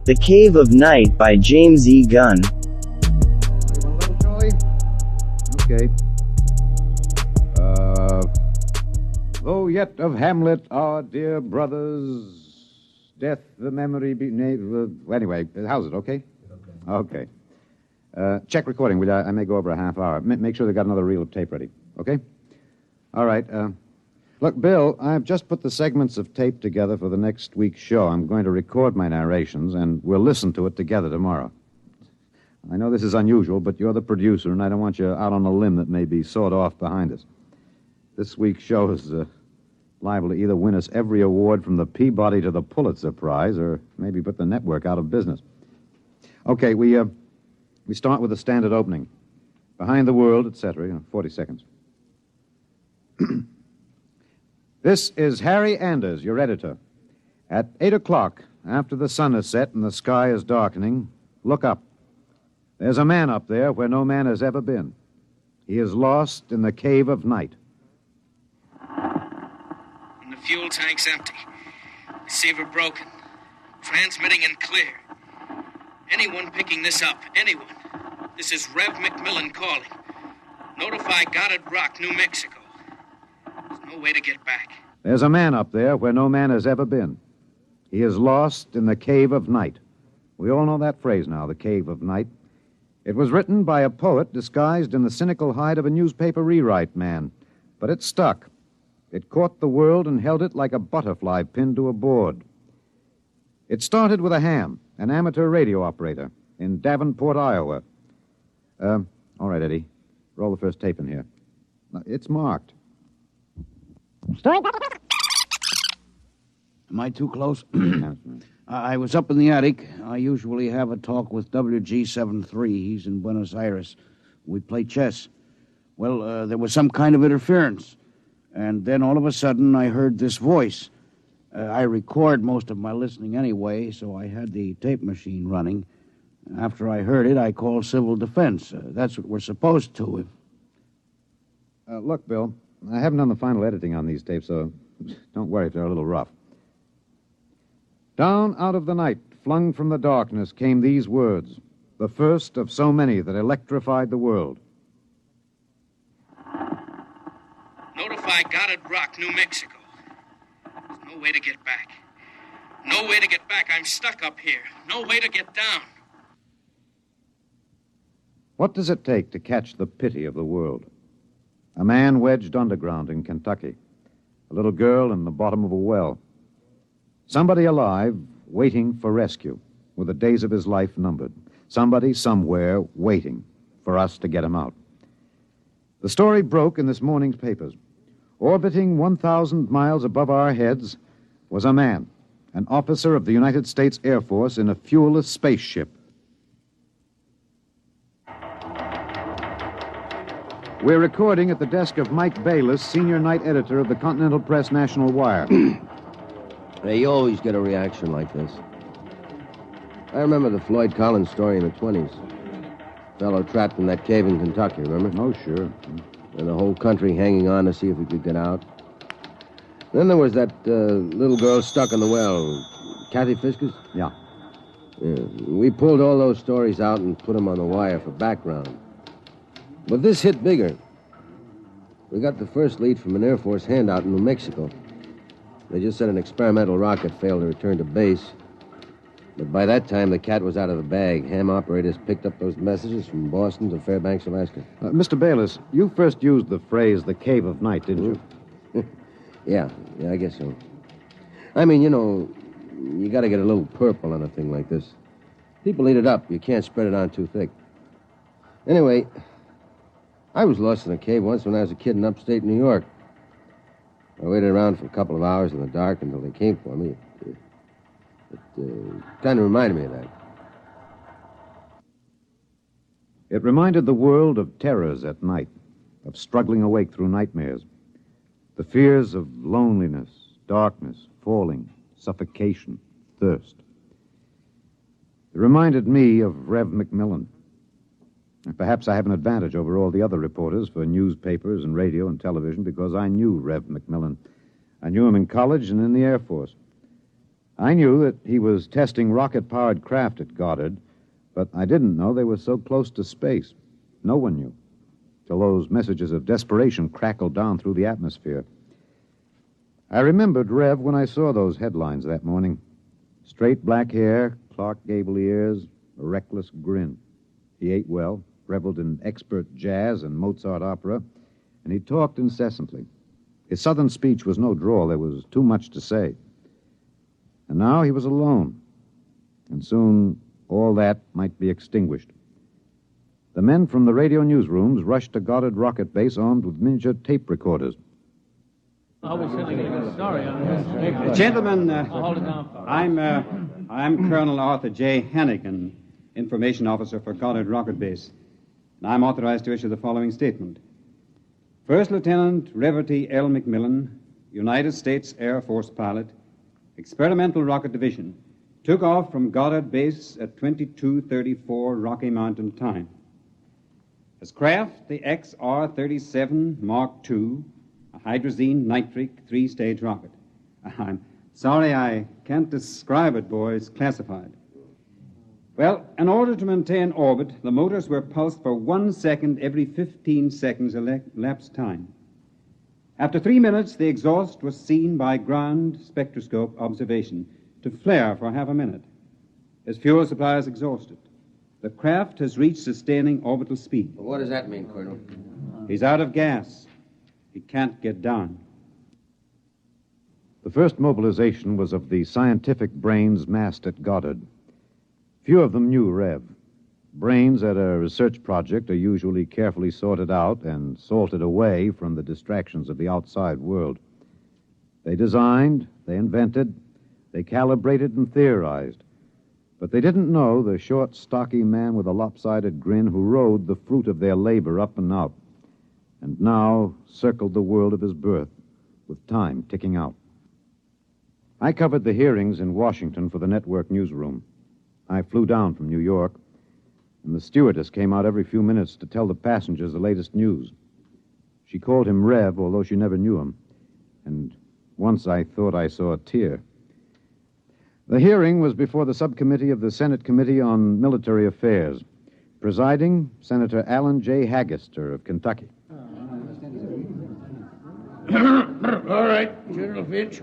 The Cave of Night by James E. Gunn. Charlie? Okay. Though yet of Hamlet, our dear brothers, death the memory be... Anyway, how's it, okay? Okay. Check recording, will you? I may go over a half hour. Make sure they got another reel of tape ready, okay? All right, Look, Bill, I've just put the segments of tape together for the next week's show. I'm going to record my narrations, and we'll listen to it together tomorrow. I know this is unusual, but you're the producer, and I don't want you out on a limb that may be sawed off behind us. This week's show is liable to either win us every award from the Peabody to the Pulitzer Prize, or maybe put the network out of business. Okay, we start with the standard opening. Behind the world, etc., 40 seconds. This is Harry Anders, your editor. At 8 o'clock, after the sun has set and the sky is darkening, look up. There's a man up there where no man has ever been. He is lost in the cave of night. And the fuel tank's empty. Receiver broken. Transmitting and clear. Anyone picking this up, anyone. This is Rev McMillan calling. Notify Goddard Rock, New Mexico. There's no way to get back. There's a man up there where no man has ever been. He is lost in the cave of night. We all know that phrase now, the cave of night. It was written by a poet disguised in the cynical hide of a newspaper rewrite man. But it stuck. It caught the world and held it like a butterfly pinned to a board. It started with a ham, an amateur radio operator, in Davenport, Iowa. All right, Eddie. Roll the first tape in here. It's marked. Am I too close? I was up in the attic. I usually have a talk with WG-73. He's in Buenos Aires. We play chess. Well, there was some kind of interference. And then all of a sudden, I heard this voice. I record most of my listening anyway, so I had the tape machine running. After I heard it, I called civil defense. That's what we're supposed to. Look, Bill, I haven't done the final editing on these tapes, so don't worry if they're a little rough. Down out of the night, flung from the darkness, came these words, the first of so many that electrified the world. Notify Goddard Rock, New Mexico. There's no way to get back. No way to get back. I'm stuck up here. No way to get down. What does it take to catch the pity of the world? A man wedged underground in Kentucky. A little girl in the bottom of a well. Somebody alive, waiting for rescue, with the days of his life numbered. Somebody, somewhere, waiting for us to get him out. The story broke in this morning's papers. Orbiting 1,000 miles above our heads was a man, an officer of the United States Air Force in a fuelless spaceship. We're recording at the desk of Mike Bayless, senior night editor of the Continental Press National Wire. Hey, you always get a reaction like this. I remember the Floyd Collins story in the 20s. Fellow trapped in that cave in Kentucky, remember? Oh, sure. And the whole country hanging on to see if he could get out. Then there was that little girl stuck in the well. Kathy Fisker's? Yeah. We pulled all those stories out and put them on the wire for background. But this hit bigger. We got the first lead from an Air Force handout in New Mexico. They just said an experimental rocket failed to return to base. But by that time, the cat was out of the bag. Ham operators picked up those messages from Boston to Fairbanks, Alaska. Mr. Bayless, you first used the phrase, the cave of night, didn't you? Yeah, I guess so. I mean, you got to get a little purple on a thing like this. People eat it up. You can't spread it on too thick. Anyway, I was lost in a cave once when I was a kid in upstate New York. I waited around for a couple of hours in the dark until they came for me. It kind of reminded me of that. It reminded the world of terrors at night, of struggling awake through nightmares. The fears of loneliness, darkness, falling, suffocation, thirst. It reminded me of Rev McMillan. Perhaps I have an advantage over all the other reporters for newspapers and radio and television because I knew Rev McMillan. I knew him in college and in the Air Force. I knew that he was testing rocket-powered craft at Goddard, but I didn't know they were so close to space. No one knew, till those messages of desperation crackled down through the atmosphere. I remembered Rev when I saw those headlines that morning. Straight black hair, Clark Gable ears, a reckless grin. He ate well, reveled in expert jazz and Mozart opera, and he talked incessantly. His southern speech was no drawl. There was too much to say. And now he was alone, and soon all that might be extinguished. The men from the radio newsrooms rushed to Goddard Rocket Base armed with miniature tape recorders. Gentlemen, I'm Colonel Arthur J. Hannigan, Information Officer for Goddard Rocket Base, and I'm authorized to issue the following statement. First Lieutenant Reverty L. McMillan, United States Air Force pilot, Experimental Rocket Division, took off from Goddard Base at 22:34 Rocky Mountain time. His craft, the XR-37 Mark II, a hydrazine nitric three-stage rocket. I'm sorry I can't describe it, boys. Classified. Well, in order to maintain orbit, the motors were pulsed for 1 second every 15 seconds elapsed time. After 3 minutes, the exhaust was seen by ground spectroscope observation to flare for half a minute. His fuel supply is exhausted. The craft has reached sustaining orbital speed. What does that mean, Colonel? He's out of gas. He can't get down. The first mobilization was of the scientific brains massed at Goddard. Few of them knew Rev. Brains at a research project are usually carefully sorted out and salted away from the distractions of the outside world. They designed, they invented, they calibrated and theorized. But they didn't know the short, stocky man with a lopsided grin who rode the fruit of their labor up and out, and now circled the world of his birth, with time ticking out. I covered the hearings in Washington for the network newsroom. I flew down from New York, and the stewardess came out every few minutes to tell the passengers the latest news. She called him Rev, although she never knew him, and once I thought I saw a tear. The hearing was before the subcommittee of the Senate Committee on Military Affairs. Presiding, Senator Allen J. Haggister of Kentucky. All right, General Finch.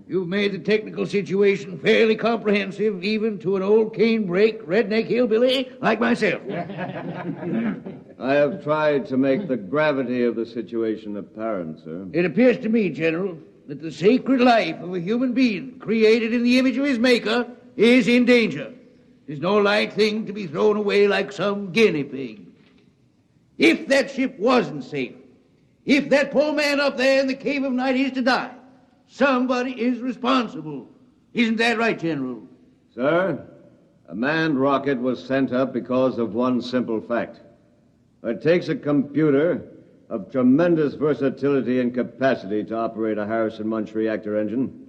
You've made the technical situation fairly comprehensive, even to an old cane-brake, redneck hillbilly like myself. I have tried to make the gravity of the situation apparent, sir. It appears to me, General, that the sacred life of a human being created in the image of his maker is in danger. It's no light thing to be thrown away like some guinea pig. If that ship wasn't safe, if that poor man up there in the cave of night is to die, somebody is responsible. Isn't that right, General? Sir, a manned rocket was sent up because of one simple fact. It takes a computer of tremendous versatility and capacity to operate a Harrison-Munch reactor engine.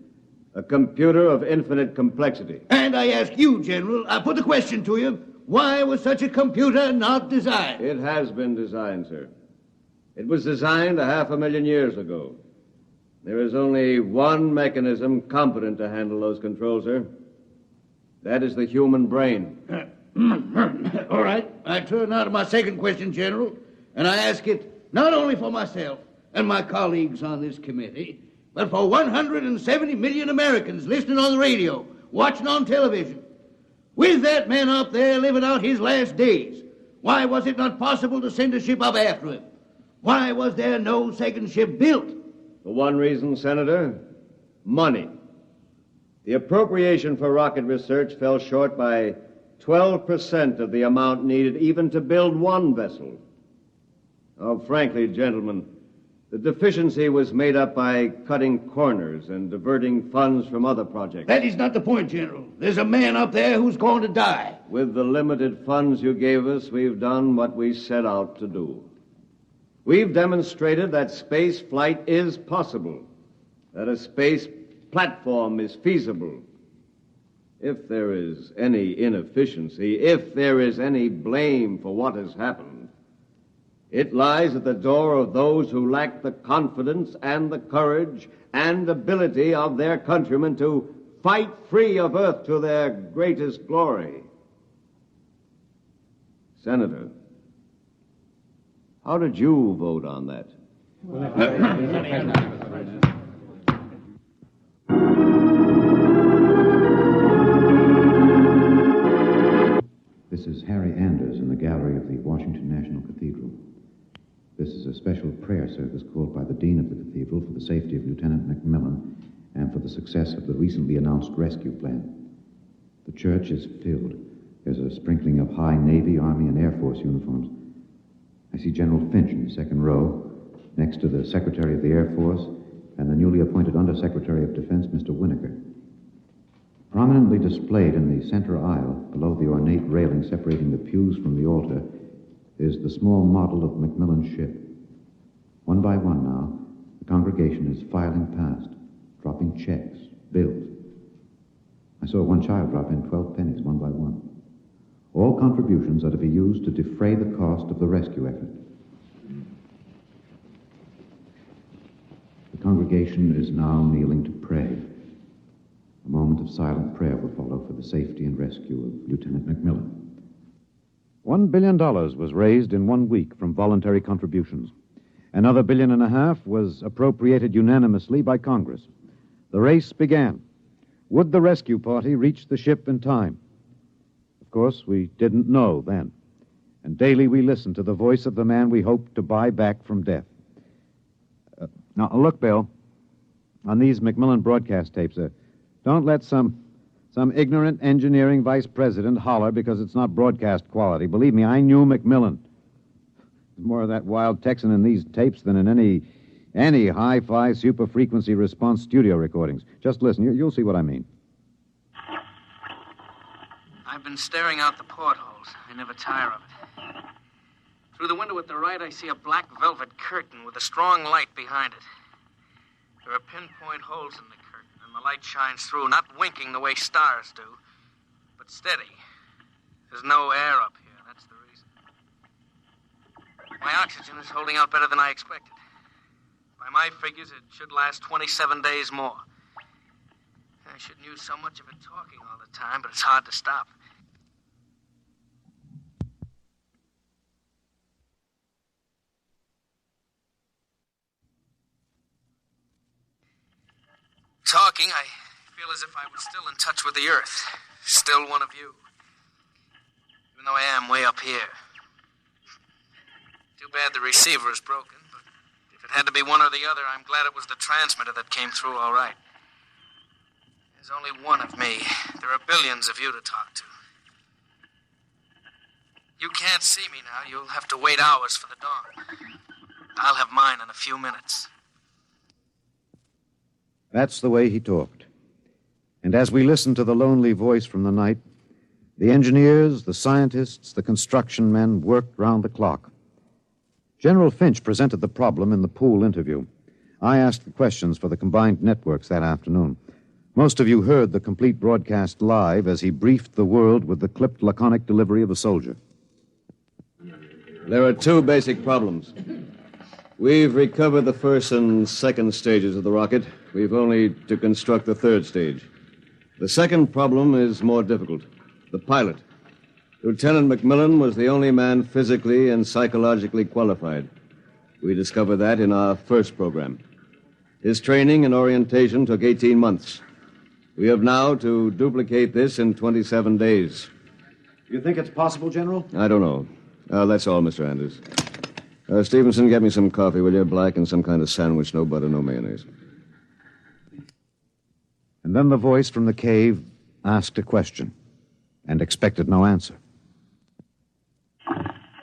A computer of infinite complexity. And I ask you, General, I put the question to you, why was such a computer not designed? It has been designed, sir. It was designed 500,000 years ago. There is only one mechanism competent to handle those controls, sir. That is the human brain. All right. I turn now to my second question, General, and I ask it not only for myself and my colleagues on this committee, but for 170 million Americans listening on the radio, watching on television. With that man up there living out his last days, why was it not possible to send a ship up after him? Why was there no second ship built? For one reason, Senator, money. The appropriation for rocket research fell short by 12% of the amount needed even to build one vessel. Oh, frankly, gentlemen, the deficiency was made up by cutting corners and diverting funds from other projects. That is not the point, General. There's a man up there who's going to die. With the limited funds you gave us, we've done what we set out to do. We've demonstrated that space flight is possible, that a space platform is feasible. If there is any inefficiency, if there is any blame for what has happened, it lies at the door of those who lack the confidence and the courage and ability of their countrymen to fight free of Earth to their greatest glory. Senator, how did you vote on that? This is Harry Anders in the gallery of the Washington National Cathedral. This is a special prayer service called by the Dean of the Cathedral for the safety of Lieutenant McMillan and for the success of the recently announced rescue plan. The church is filled. There's a sprinkling of high Navy, Army, and Air Force uniforms. I see General Finch in the second row, next to the Secretary of the Air Force and the newly appointed Under-Secretary of Defense, Mr. Winokur. Prominently displayed in the center aisle, below the ornate railing separating the pews from the altar, is the small model of Macmillan's ship. One by one now, the congregation is filing past, dropping checks, bills. I saw one child drop in 12 pennies one by one. All contributions are to be used to defray the cost of the rescue effort. The congregation is now kneeling to pray. A moment of silent prayer will follow for the safety and rescue of Lieutenant McMillan. $1 billion was raised in 1 week from voluntary contributions. Another $1.5 billion was appropriated unanimously by Congress. The race began. Would the rescue party reach the ship in time? Of course, we didn't know then. And daily we listened to the voice of the man we hoped to buy back from death. Now, look, Bill, on these McMillan broadcast tapes, don't let some ignorant engineering vice president holler because it's not broadcast quality. Believe me, I knew McMillan. There's more of that wild Texan in these tapes than in any hi-fi super-frequency response studio recordings. Just listen. You'll see what I mean. I've been staring out the portholes. I never tire of it. Through the window at the right, I see a black velvet curtain with a strong light behind it. There are pinpoint holes in the curtain, and the light shines through, not winking the way stars do, but steady. There's no air up here. That's the reason. My oxygen is holding out better than I expected. By my figures, it should last 27 days more. I shouldn't use so much of it talking all the time, but it's hard to stop. Talking, I feel as if I was still in touch with the Earth. Still one of you. Even though I am way up here. Too bad the receiver is broken, but if it had to be one or the other, I'm glad it was the transmitter that came through all right. There's only one of me. There are billions of you to talk to. You can't see me now. You'll have to wait hours for the dawn. I'll have mine in a few minutes. That's the way he talked. And as we listened to the lonely voice from the night, the engineers, the scientists, the construction men worked round the clock. General Finch presented the problem in the pool interview. I asked the questions for the combined networks that afternoon. Most of you heard the complete broadcast live as he briefed the world with the clipped, laconic delivery of a soldier. There are two basic problems. We've recovered the first and second stages of the rocket. We've only to construct the third stage. The second problem is more difficult. The pilot. Lieutenant McMillan was the only man physically and psychologically qualified. We discovered that in our first program. His training and orientation took 18 months. We have now to duplicate this in 27 days. You think it's possible, General? I don't know. That's all, Mr. Anders. Stevenson, get me some coffee, will you? Black and some kind of sandwich, no butter, no mayonnaise. And then the voice from the cave asked a question and expected no answer.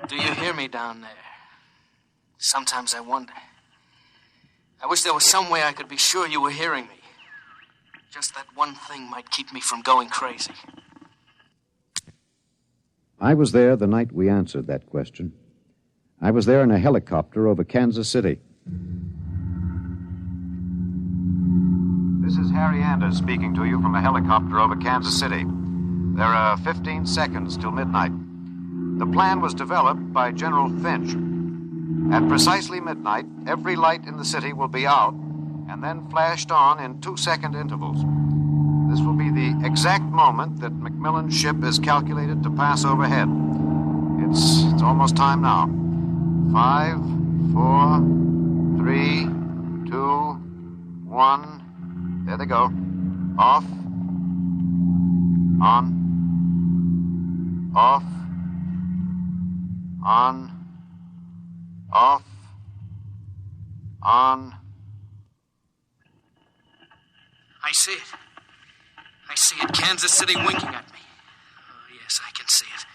Do you hear me down there? Sometimes I wonder. I wish there was some way I could be sure you were hearing me. Just that one thing might keep me from going crazy. I was there the night we answered that question. I was there in a helicopter over Kansas City. This is Harry Anders speaking to you from a helicopter over Kansas City. There are 15 seconds till midnight. The plan was developed by General Finch. At precisely midnight, every light in the city will be out and then flashed on in 2-second intervals. This will be the exact moment that Macmillan's ship is calculated to pass overhead. It's almost time now. 5, 4, 3, 2, 1. There they go. Off. On. Off. On. Off. On. I see it. I see it. Kansas City winking at me. Oh, yes, I can see it.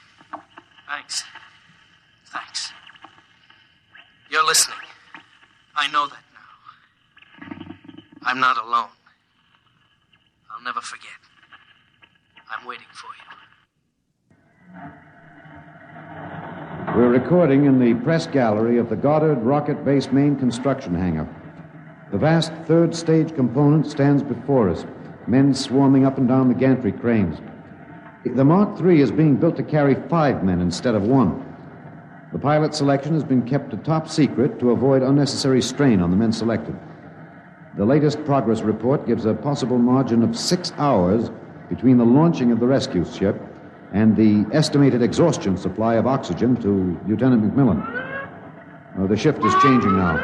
Thanks. Thanks. You're listening. I know that now. I'm not alone. I'll never forget. I'm waiting for you. We're recording in the press gallery of the Goddard Rocket Base main construction hangar. The vast third stage component stands before us, men swarming up and down the gantry cranes. The Mark III is being built to carry 5 men instead of 1. The pilot selection has been kept a top secret to avoid unnecessary strain on the men selected. The latest progress report gives a possible margin of 6 hours between the launching of the rescue ship and the estimated exhaustion supply of oxygen to Lieutenant McMillan. The shift is changing now.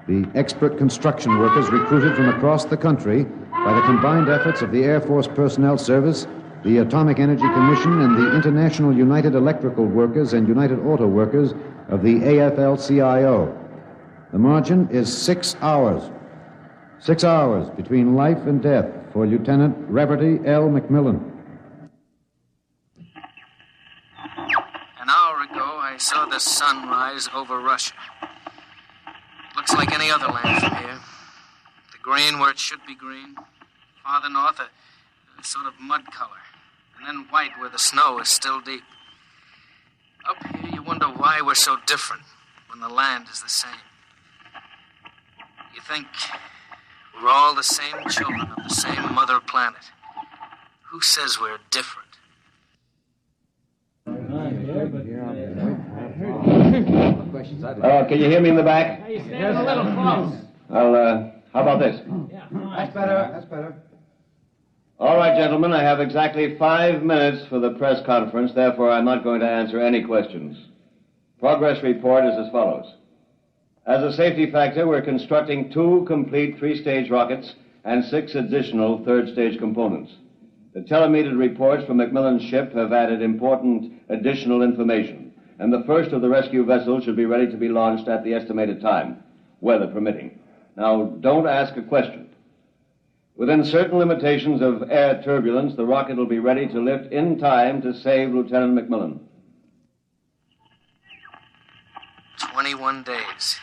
The expert construction workers recruited from across the country by the combined efforts of the Air Force Personnel Service, the Atomic Energy Commission, and the International United Electrical Workers and United Auto Workers of the AFL-CIO. The margin is 6 hours. 6 hours between life and death for Lieutenant Reverdy L. McMillan. An hour ago, I saw the sun rise over Russia. Looks like any other land from here. The green where it should be green. Farther north, a sort of mud color. And then white where the snow is still deep. Up here, you wonder why we're so different when the land is the same. You think we're all the same children of the same mother planet. Who says we're different? Can you hear me in the back? You're standing a little close. Well, how about this? That's better. That's better. All right, gentlemen, I have exactly 5 minutes for the press conference. Therefore, I'm not going to answer any questions. Progress report is as follows. As a safety factor, we're constructing 2 complete 3-stage rockets and 6 additional 3rd-stage components. The telemetered reports from Macmillan's ship have added important additional information, and the first of the rescue vessels should be ready to be launched at the estimated time, weather permitting. Now, don't ask a question. Within certain limitations of air turbulence, the rocket will be ready to lift in time to save Lieutenant McMillan. 21 days.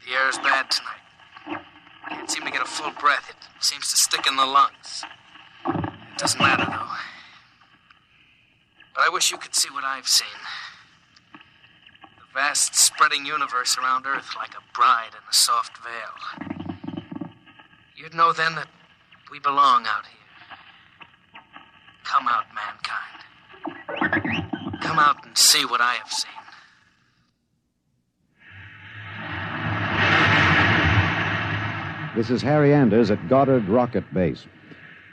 The air is bad tonight. Can't seem to get a full breath. It seems to stick in the lungs. It doesn't matter, though. But I wish you could see what I've seen. The vast spreading universe around Earth like a bride in a soft veil. You'd know then that we belong out here. Come out, mankind. Come out and see what I have seen. This is Harry Anders at Goddard Rocket Base.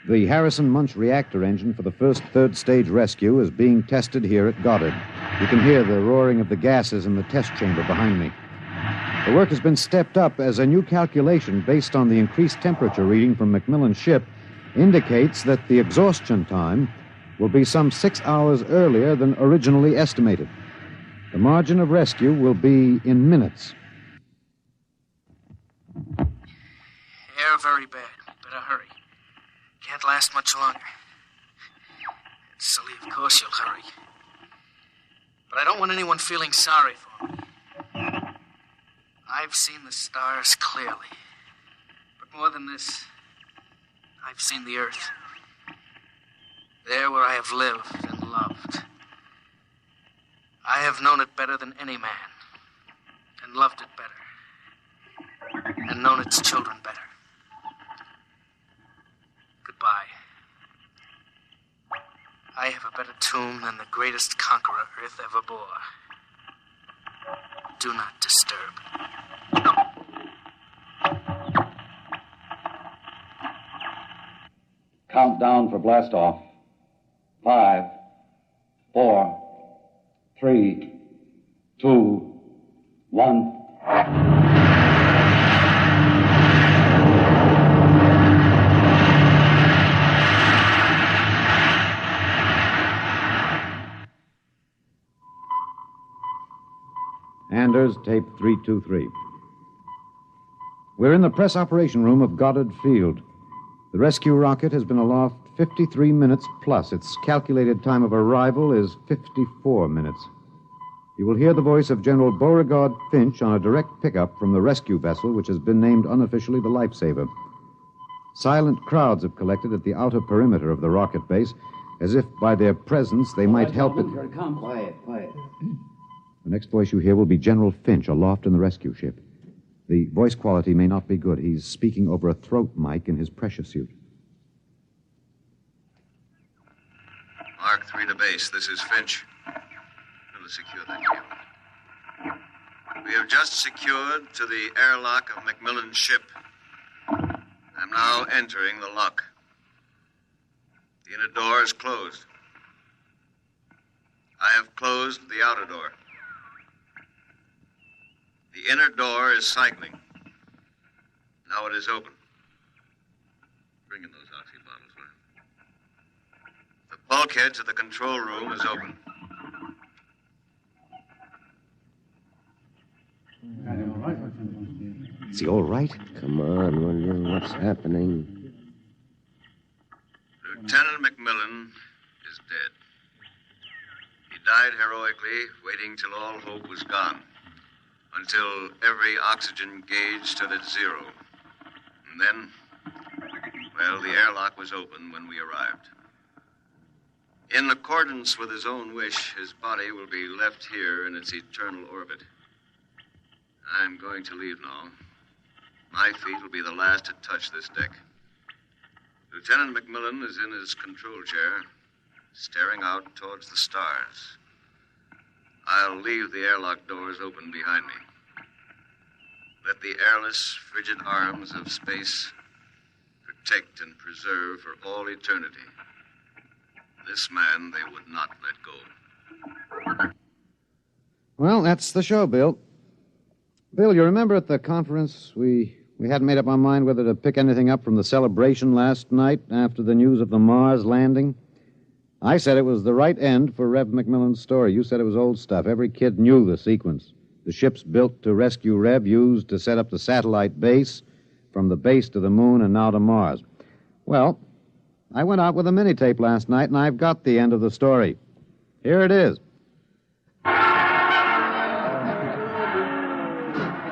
The Harrison Munch reactor engine for the first 3rd-stage rescue is being tested here at Goddard. You can hear the roaring of the gases in the test chamber behind me. The work has been stepped up as a new calculation based on the increased temperature reading from Macmillan's ship indicates that the exhaustion time will be some 6 hours earlier than originally estimated. The margin of rescue will be in minutes. Air very bad. Better hurry. Can't last much longer. It's silly, of course you'll hurry. But I don't want anyone feeling sorry for me. I've seen the stars clearly. But more than this, I've seen the earth. There where I have lived and loved. I have known it better than any man. And loved it better. And known its children better. Goodbye. I have a better tomb than the greatest conqueror Earth ever bore. Do not disturb. Countdown for blast off. 5, 4, 3, 2, 1. Anders, tape 323. We're in the press operation room of Goddard Field. The rescue rocket has been aloft 53 minutes plus. Its calculated time of arrival is 54 minutes. You will hear the voice of General Beauregard Finch on a direct pickup from the rescue vessel, which has been named unofficially the Lifesaver. Silent crowds have collected at the outer perimeter of the rocket base, as if by their presence they might help it. Here it comes. Quiet. The next voice you hear will be General Finch aloft in the rescue ship. The voice quality may not be good. He's speaking over a throat mic in his pressure suit. Mark 3 to base. This is Finch. We'll secure that cable. We have just secured to the airlock of Macmillan's ship. I'm now entering the lock. The inner door is closed. I have closed the outer door. The inner door is cycling. Now it is open. Bring in those oxy bottles, will you? The bulkhead to the control room is open. Is he all right? Come on, William. What's happening? Lieutenant Macmillan is dead. He died heroically, waiting till all hope was gone. Until every oxygen gauge stood at 0. And then, well, the airlock was open when we arrived. In accordance with his own wish, his body will be left here in its eternal orbit. I'm going to leave now. My feet will be the last to touch this deck. Lieutenant Macmillan is in his control chair, staring out towards the stars. I'll leave the airlock doors open behind me. Let the airless, frigid arms of space protect and preserve for all eternity this man they would not let go. Well, that's the show, Bill. Bill, you remember at the conference we hadn't made up our mind whether to pick anything up from the celebration last night after the news of the Mars landing? I said it was the right end for Rev Macmillan's story. You said it was old stuff. Every kid knew the sequence. The ships built to rescue Rev, used to set up the satellite base, from the base to the moon and now to Mars. Well, I went out with a mini-tape last night, and I've got the end of the story. Here it is.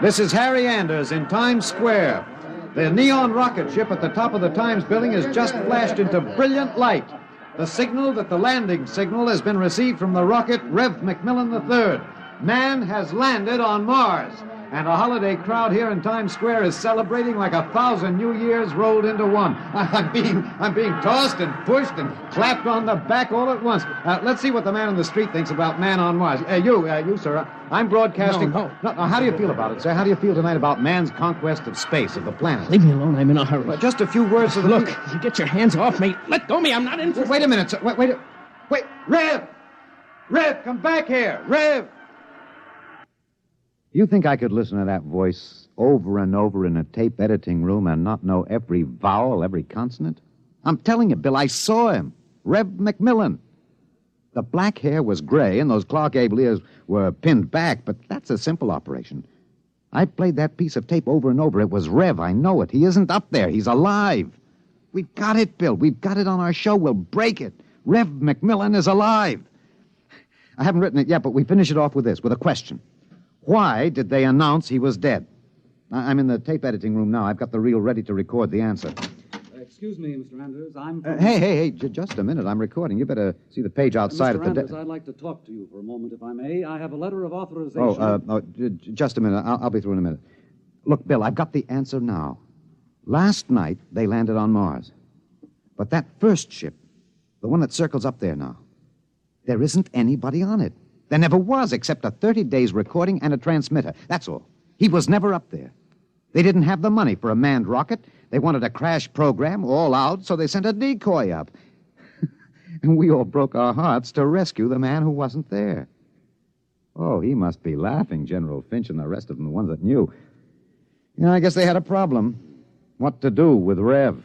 This is Harry Anders in Times Square. The neon rocket ship at the top of the Times building has just flashed into brilliant light. The signal that the landing signal has been received from the rocket Rev Macmillan III. Man has landed on Mars. And a holiday crowd here in Times Square is celebrating like 1,000 New Years rolled into one. I'm being tossed and pushed and clapped on the back all at once. Let's see what the man on the street thinks about man on Mars. You, sir. I'm broadcasting. No, how do you feel about it, sir? How do you feel tonight about man's conquest of space, of the planet? Leave me alone. I'm in a hurry. Well, just a few words to the... Look, you get your hands off me. Let go of me. I'm not interested. Wait a minute, sir. Wait. Rev! Rev, come back here. Rev! You think I could listen to that voice over and over in a tape editing room and not know every vowel, every consonant? I'm telling you, Bill, I saw him. Rev Macmillan. The black hair was gray and those Clark Gable ears were pinned back, but that's a simple operation. I played that piece of tape over and over. It was Rev, I know it. He isn't up there. He's alive. We've got it, Bill. We've got it on our show. We'll break it. Rev Macmillan is alive. I haven't written it yet, but we finish it off with this, with a question. Why did they announce he was dead? I'm in the tape editing room now. I've got the reel ready to record the answer. Excuse me, Mr. Anders. I'm... Hey, just a minute. I'm recording. You better see the page outside Mr. at the... Anders, I'd like to talk to you for a moment, if I may. I have a letter of authorization... Just a minute. I'll be through in a minute. Look, Bill, I've got the answer now. Last night, they landed on Mars. But that first ship, the one that circles up there now, there isn't anybody on it. There never was, except a 30 days recording and a transmitter. That's all. He was never up there. They didn't have the money for a manned rocket. They wanted a crash program all out, so they sent a decoy up. And we all broke our hearts to rescue the man who wasn't there. Oh, he must be laughing, General Finch and the rest of them, the ones that knew. I guess they had a problem. What to do with Rev?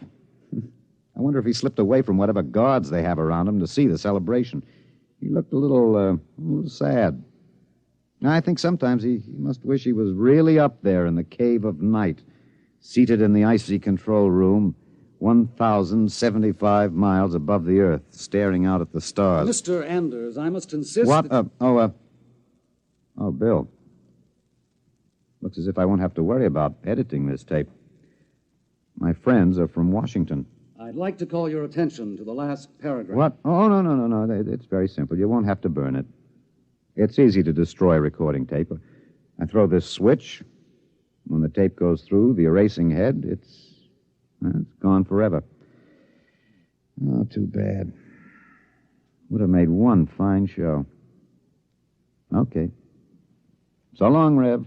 I wonder if he slipped away from whatever guards they have around him to see the celebration. He looked a little sad. I think sometimes he must wish he was really up there in the cave of night, seated in the icy control room, 1,075 miles above the Earth, staring out at the stars. Mr. Anders, I must insist. What? That... Oh, Bill. Looks as if I won't have to worry about editing this tape. My friends are from Washington. I'd like to call your attention to the last paragraph. What? Oh, no. It's very simple. You won't have to burn it. It's easy to destroy recording tape. I throw this switch. When the tape goes through the erasing head, it's gone forever. Oh, too bad. Would have made one fine show. Okay. So long, Rev.